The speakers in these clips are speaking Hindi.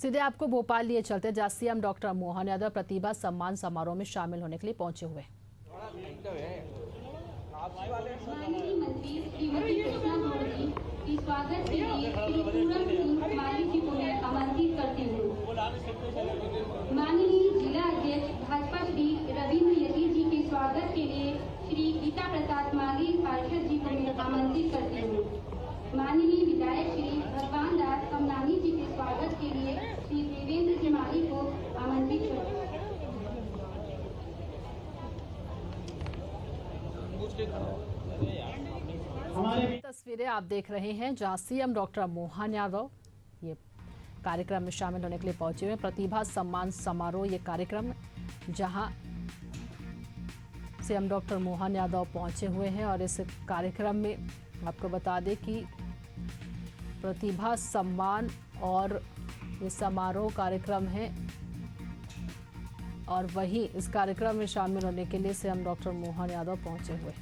सीधे आपको भोपाल लिए चलते, जहां सीएम डॉक्टर मोहन यादव प्रतिभा सम्मान समारोह में शामिल होने के लिए पहुंचे हुए। माननीय मंत्री श्रीमती कृष्णा गौड़ जी की स्वागत के लिए श्री पूरन सिंह माली जी को मैं आमंत्रित करती हूँ। माननीय जिला अध्यक्ष भाजपा श्री रविंद्र यति जी के स्वागत के लिए श्री गीता प्रसाद माली पार्षद जी को मैं आमंत्रित करती हूँ। माननीय विधायक श्री भगवान दास कमनानी जी के स्वागत के लिए श्री देवेंद्र जी माली को आमंत्रित करती हूँ। तस्वीरें आप देख रहे हैं, जहां सीएम डॉक्टर मोहन यादव ये कार्यक्रम में शामिल होने के लिए पहुंचे हुए। प्रतिभा सम्मान समारोह ये कार्यक्रम, जहां सीएम डॉक्टर मोहन यादव पहुंचे हुए हैं। और इस कार्यक्रम में आपको बता दें कि प्रतिभा सम्मान और ये समारोह कार्यक्रम है, और वहीं इस कार्यक्रम में शामिल होने के लिए सीएम डॉक्टर मोहन यादव पहुंचे हुए।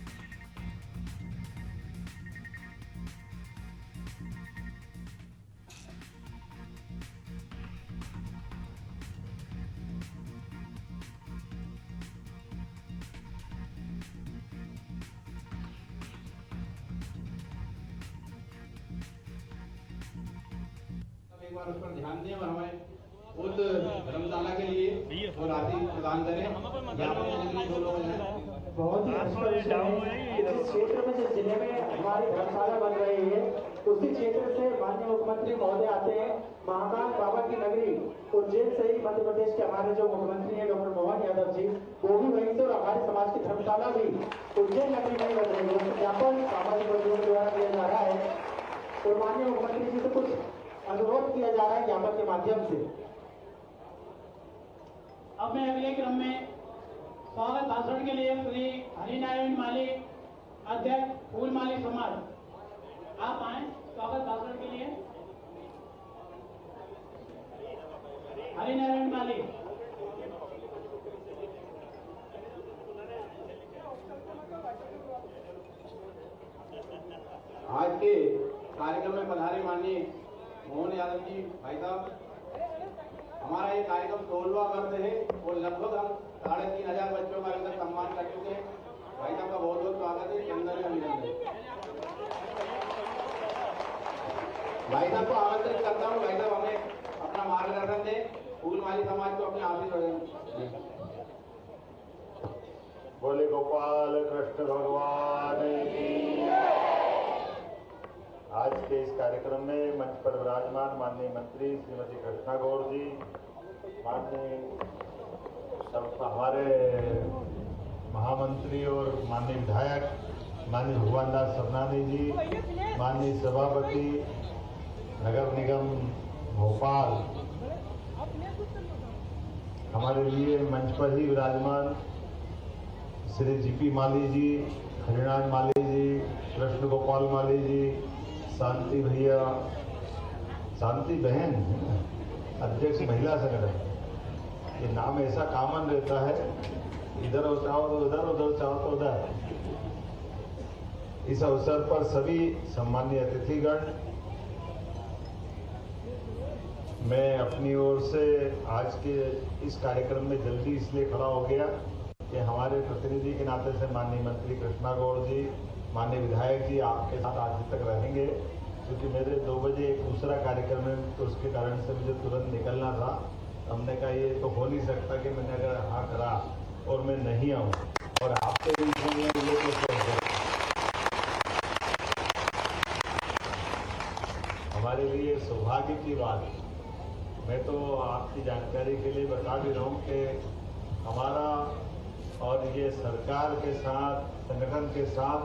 एक बार उस पर ध्यान दें और हमें उस धर्मशाला के लिए और राशि प्रदान करें। बहुत ही इस क्षेत्र में जिस जिले में हमारी धर्मशाला बन रही है, उसी क्षेत्र से माननीय मुख्यमंत्री महोदय आते हैं। महाकाल बाबा की नगरी उज्जैन से ही मध्य प्रदेश के हमारे जो मुख्यमंत्री हैं डॉक्टर मोहन यादव जी, वो भी वहीं से, और हमारे समाज की धर्मशाला भी उज्जैन नगरी में ही बन रही है। ज्ञापन सामाजिक वर्गों द्वारा दिया जा रहा है और माननीय मुख्यमंत्री जी से कुछ अनुरोध किया जा रहा है ज्ञापन के माध्यम से। अब मैं अगले क्रम में स्वागत भाषण के लिए श्री हरिनारायण माली, अध्यक्ष फूल माली समाज, आप आए स्वागत भाषण के लिए। हरिनारायण माली। आज के कार्यक्रम में पधारे माननीय मोहन यादव जी भाई साहब, हमारा ये कार्यक्रम 16वां वर्ष है और लगभग हम 3500 बच्चों का अंदर सम्मान कर चुके हैं। भाई साहब का बहुत बहुत स्वागत है, चंदन अभिनंदन। भाई साहब को आमंत्रित करता हूँ, भाई साहब हमें अपना मार्गदर्शन दें, फूल माली समाज को अपने आशीर्वाद। बोले गोपाल कृष्ण भगवान की। आज के इस कार्यक्रम में मंच पर विराजमान माननीय मंत्री श्रीमती कृष्णा गौड़ जी, माननीय हमारे महामंत्री और माननीय विधायक माननीय भगवान दास कमनानी जी, माननीय सभापति नगर निगम भोपाल, हमारे लिए मंच पर ही विराजमान श्री जीपी माली जी, हरिनारायण माली जी, कृष्ण गोपाल माली जी, शांति भैया, शांति बहन अध्यक्ष महिला संगठन, ये नाम ऐसा कॉमन रहता है, इधर चाहो तो उधर, उधर चाहो तो उधर। इस अवसर पर सभी सम्मानीय अतिथिगण, मैं अपनी ओर से आज के इस कार्यक्रम में जल्दी इसलिए खड़ा हो गया कि हमारे प्रतिनिधि के नाते से माननीय मंत्री कृष्णा गौड़ जी, माननीय विधायक जी आपके साथ आज तक रहेंगे, क्योंकि मेरे 2 बजे एक दूसरा कार्यक्रम है, तो उसके कारण से मुझे तुरंत निकलना था। हमने कहा ये तो हो नहीं सकता कि मैंने अगर हाँ करा और मैं नहीं आऊँ और आपसे भी हमारे लिए सौभाग्य की बात है। मैं तो आपकी जानकारी के लिए बता भी रहा हूँ कि हमारा और ये सरकार के साथ, संगठन के साथ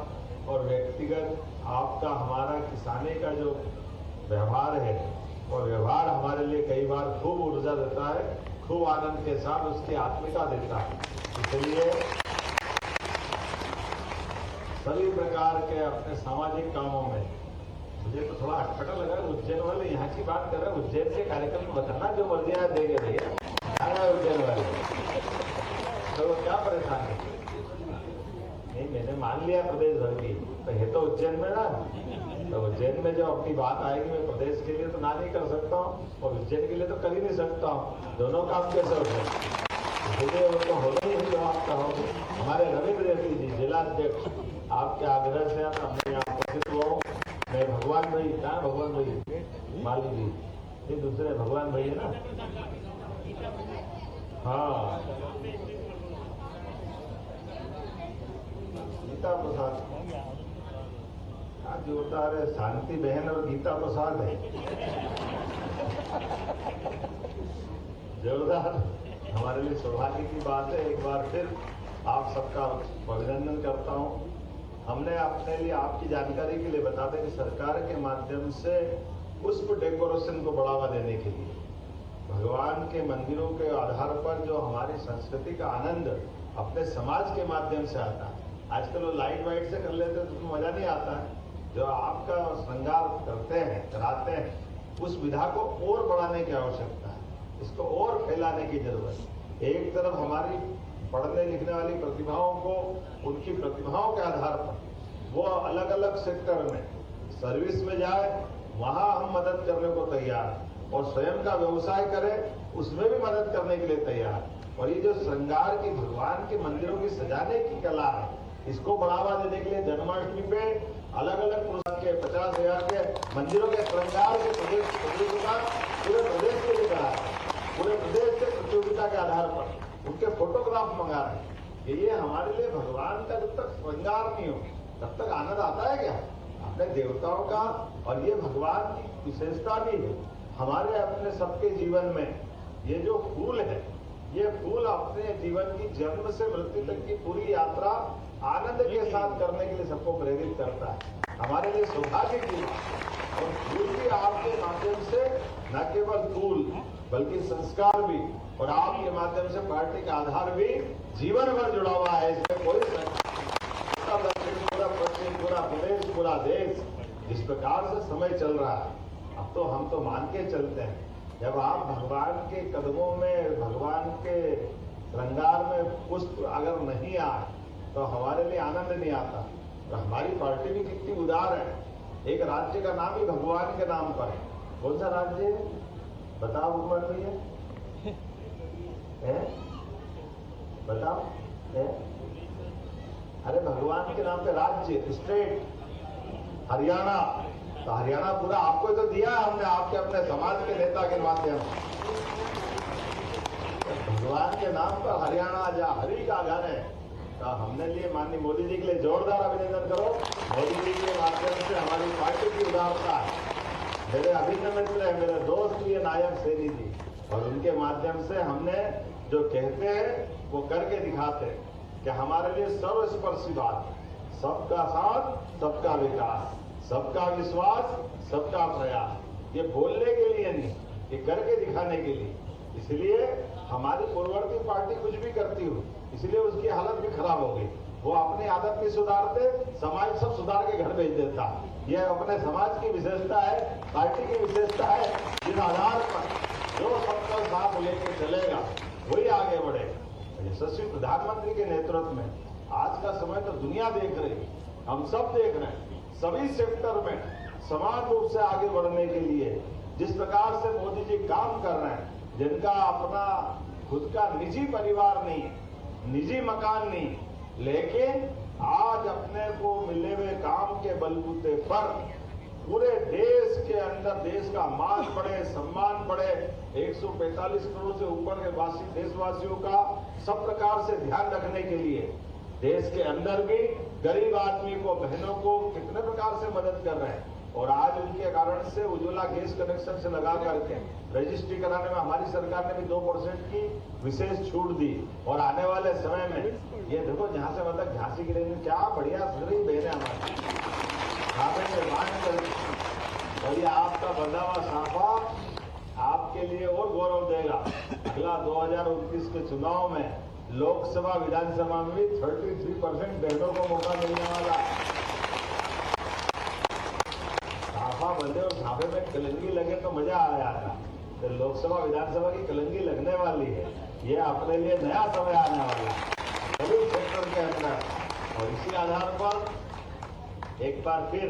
और व्यक्तिगत आपका हमारा किसानी का जो व्यवहार है, और व्यवहार हमारे लिए कई बार खूब ऊर्जा देता है, खूब आनंद के साथ उसकी आत्मिकता देता है। इसलिए सभी प्रकार के अपने सामाजिक कामों में मुझे तो थोड़ा अटपटा लगा। उज्जैन वाले यहाँ की बात कर रहे हैं, उज्जैन के कार्यक्रम में बताना जो मर्जी यहाँ देंगे भैया, उज्जैन वाले तो क्या परेशान है। नहीं मैंने मान लिया प्रदेश भर की, तो है तो उज्जैन में ना, तो उज्जैन में जो अपनी बात आएगी मैं प्रदेश के लिए तो ना नहीं कर सकता हूँ और उज्जैन के लिए तो कर ही नहीं सकता हूँ। दोनों काम कैसे हो सकते, इसलिए वो तो होना ही जो आप कहोगे। हमारे रविंद्र रेड्डी जी जिलाध्यक्ष आपके आग्रह से हमने यहाँ उपस्थित हुआ हूँ। मैं भगवान भाई, कहाँ भगवान भाई माली जी, ये दूसरे भगवान भाई है ना, हाँ गीता प्रसाद, आज जोरदार है, शांति बहन और गीता प्रसाद है, जोरदार। हमारे लिए सौभाग्य की बात है, एक बार फिर आप सबका अभिनंदन करता हूं। हमने अपने लिए आपकी जानकारी के लिए बता दें कि सरकार के माध्यम से पुष्प डेकोरेशन को बढ़ावा देने के लिए भगवान के मंदिरों के आधार पर जो हमारी संस्कृति का आनंद अपने समाज के माध्यम से आता है, आजकल वो लाइट वाइट से कर लेते हैं तो उसमें मजा नहीं आता है, जो आपका श्रृंगार करते हैं कराते हैं, उस विधा को और बढ़ाने की आवश्यकता है, इसको और फैलाने की जरूरत है। एक तरफ हमारी पढ़ने लिखने वाली प्रतिभाओं को उनकी प्रतिभाओं के आधार पर वो अलग अलग सेक्टर में सर्विस में जाए, वहां हम मदद करने को तैयार, और स्वयं का व्यवसाय करें उसमें भी मदद करने के लिए तैयार। और ये जो श्रृंगार की भगवान के मंदिरों की सजाने की कला है, इसको बढ़ावा देने के लिए जन्माष्टमी पे अलग अलग पुरस्कार के 50,000 के मंदिरों के श्रृंगार के प्रतियोगिता पूरे प्रदेश के लिए करा है, पूरे प्रदेश से प्रतियोगिता के आधार पर उनके फोटोग्राफ मंगा रहे हैं। ये हमारे लिए भगवान का जब तक श्रृंगार नहीं हो तब तक आनंद आता है क्या, अपने देवताओं का। और ये भगवान की विशेषता भी है हमारे अपने सबके जीवन में। ये जो फूल है, ये फूल अपने जीवन की जन्म से मृत्यु तक की पूरी यात्रा आनंद के साथ करने के लिए सबको प्रेरित करता है। हमारे लिए सौभाग्य की बात। और फूल भी आपके माध्यम से न केवल फूल बल्कि संस्कार भी, और आपके माध्यम से पार्टी का आधार भी जीवन भर जुड़ा हुआ है। इसमें कोई पूरा पश्चिम, पूरा प्रदेश, पूरा देश जिस प्रकार से समय चल रहा है, अब तो हम तो मान के चलते हैं, जब आप भगवान के कदमों में, भगवान के श्रृंगार में पुष्प अगर नहीं आए तो हमारे लिए आनंद नहीं आता। तो हमारी पार्टी भी कितनी उदार है। एक राज्य का नाम ही भगवान के नाम पर है। कौन सा राज्य है बताओ भगवान भैया, बताओ है? अरे भगवान के नाम पे राज्य, स्टेट हरियाणा। तो हरियाणा पूरा आपको तो दिया है हमने, आपके अपने समाज के नेता के माध्यम भगवान के नाम पर हरियाणा जा हरि का घर है। तो हमने लिए माननीय मोदी जी के लिए जोरदार अभिनंदन करो। मोदी जी के माध्यम से हमारी पार्टी की उदारता है। मेरे अभिनंदन मित्र है, मेरे दोस्त ये नायक सेनी जी, और उनके माध्यम से हमने जो कहते हैं वो करके दिखाते हैं कि हमारे लिए सर्वस्पर्शी बात, सबका साथ सबका विकास, सबका विश्वास, सबका प्रयास। ये बोलने के लिए नहीं, ये करके दिखाने के लिए। इसलिए हमारी पूर्ववर्ती पार्टी कुछ भी करती हो, इसलिए उसकी हालत भी खराब हो गई। वो अपनी आदत नहीं सुधारते, समाज सब सुधार के घर भेज देता। ये अपने समाज की विशेषता है, पार्टी की विशेषता है, जिस आधार पर जो सबका साथ लेके चलेगा वही आगे बढ़ेगा। यशस्वी प्रधानमंत्री के नेतृत्व में आज का समय तो दुनिया देख रही है, हम सब देख रहे हैं। सभी सेक्टर में समान रूप से आगे बढ़ने के लिए जिस प्रकार से मोदी जी काम कर रहे हैं, जिनका अपना खुद का निजी परिवार नहीं, निजी मकान नहीं, लेकिन आज अपने को मिले हुए काम के बलबूते पर पूरे देश के अंदर देश का मान बढ़े, सम्मान बढ़े। 145 करोड़ से ऊपर के देशवासियों का सब प्रकार से ध्यान रखने के लिए देश के अंदर भी गरीब आदमी को, बहनों को कितने प्रकार से मदद कर रहे हैं। और आज उनके कारण से उज्ज्वला गैस कनेक्शन से लगा करके रजिस्ट्री कराने में हमारी सरकार ने भी 2% की विशेष छूट दी। और आने वाले समय में ये देखो, जहां से मतलब झांसी की रेंज क्या बढ़िया सुधरी बहने हमारी निर्माण कर, और ये आपका बंधा हुआ साफा आपके लिए और गौरव देगा। अगला 2029 के चुनाव में लोकसभा विधानसभा में भी 33% बहनों को मौका मिलने वाला। साफा बंधे और साफे में कलंगी लगे तो मजा आ जाता। तो लोकसभा विधानसभा की कलंगी लगने वाली है। ये अपने लिए नया समय आने वाला। सभी सेक्टर के अंदर और इसी आधार पर एक बार फिर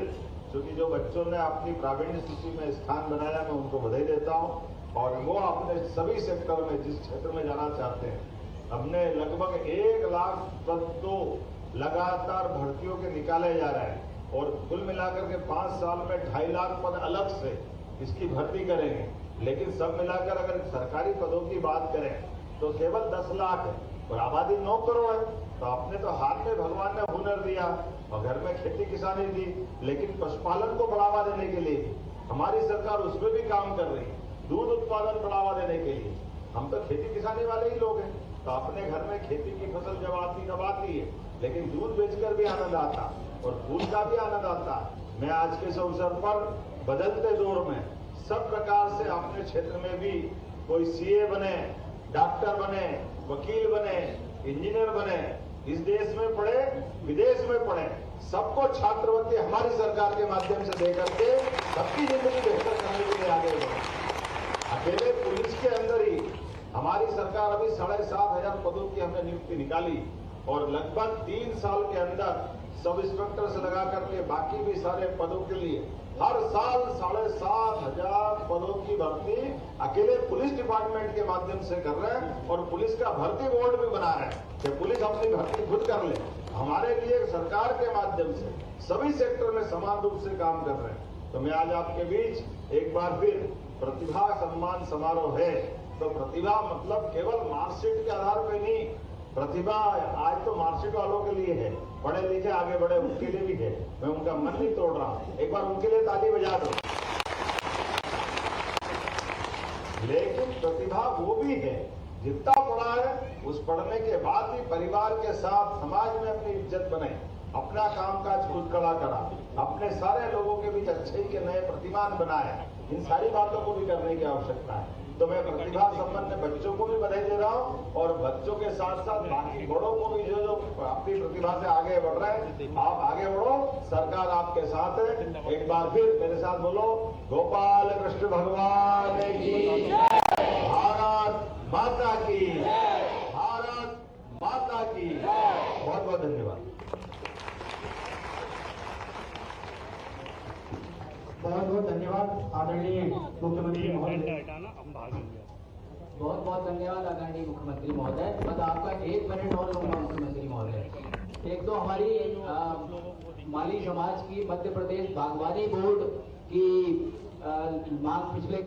क्योंकि जो बच्चों ने अपनी प्रावीण्य सूची में स्थान बनाया, मैं उनको बधाई देता हूं। और वो अपने सभी सेक्टर में जिस क्षेत्र में जाना चाहते हैं, हमने लगभग 1 लाख पद तो लगातार भर्तियों के निकाले जा रहे हैं और कुल मिलाकर के 5 साल में 2.5 लाख पद अलग से इसकी भर्ती करेंगे। लेकिन सब मिलाकर अगर सरकारी पदों की बात करें तो केवल 10 लाख है और आबादी 9 करोड़ है। तो अपने तो हाथ में भगवान ने हुनर दिया और घर में खेती किसानी दी, लेकिन पशुपालन को बढ़ावा देने के लिए हमारी सरकार उसमें भी काम कर रही है। दूध उत्पादन बढ़ावा देने के लिए हम तो खेती किसानी वाले ही लोग हैं, तो अपने घर में खेती की फसल जब आती है, लेकिन दूध बेचकर भी आनंद आता और फूल का भी आनंद आता। मैं आज के इस अवसर पर बदलते दौर में सब प्रकार से अपने क्षेत्र में भी कोई सीए बने, डॉक्टर बने, वकील बने, इंजीनियर बने, इस देश में पढ़े, विदेश में पढ़े, सबको छात्रवृत्ति हमारी सरकार के माध्यम से देकर के सबकी जिंदगी बेहतर करने के लिए आगे बढ़े। अकेले पुलिस के अंदर ही हमारी सरकार अभी 7,500 पदों की हमने नियुक्ति निकाली और लगभग 3 साल के अंदर सब इंस्पेक्टर से लगा करके बाकी भी सारे पदों के लिए हर साल 7,500 पदों की भर्ती अकेले पुलिस डिपार्टमेंट के माध्यम से कर रहे हैं और पुलिस का भर्ती बोर्ड भी बना रहे हैं कि पुलिस अपनी भर्ती खुद कर ले। हमारे लिए सरकार के माध्यम से सभी सेक्टर में समान रूप से काम कर रहे हैं। तो मैं आज आपके बीच एक बार फिर प्रतिभा सम्मान समारोह है, तो प्रतिभा मतलब केवल मार्कशीट के आधार पर नहीं, प्रतिभा आज तो मार्कशीट वालों के लिए है, पढ़े लिखे आगे बढ़े उनके लिए भी है। मैं उनका मन नहीं तोड़ रहा हूं, एक बार उनके लिए ताली बजा दो। लेकिन प्रतिभा वो भी है जितना पढ़ा है, उस पढ़ने के बाद भी परिवार के साथ समाज में अपनी इज्जत बनाए, अपना कामकाज खुद खड़ा करा, अपने सारे लोगों के बीच अच्छे के नए प्रतिमान बनाए। इन सारी बातों को भी करने की आवश्यकता है। तो मैं प्रतिभा संपन्न बच्चों को भी बधाई दे रहा हूं और बच्चों के साथ साथ बाकी बड़ों को भी जो अपनी प्रतिभा से आगे बढ़ रहे हैं, आप आगे बढ़ो, सरकार आपके साथ है। एक बार फिर मेरे साथ बोलो, गोपाल कृष्ण भगवान की, भारत माता की, भारत माता की। बहुत बहुत धन्यवाद। बहुत बहुत धन्यवाद आदरणीय मुख्यमंत्री महोदय। बहुत बहुत धन्यवाद आदरणीय मुख्यमंत्री महोदय। बस आपका 1 मिनट और लूंगा मुख्यमंत्री महोदय। एक तो हमारी माली समाज की मध्य प्रदेश बागवानी बोर्ड की मांग पिछले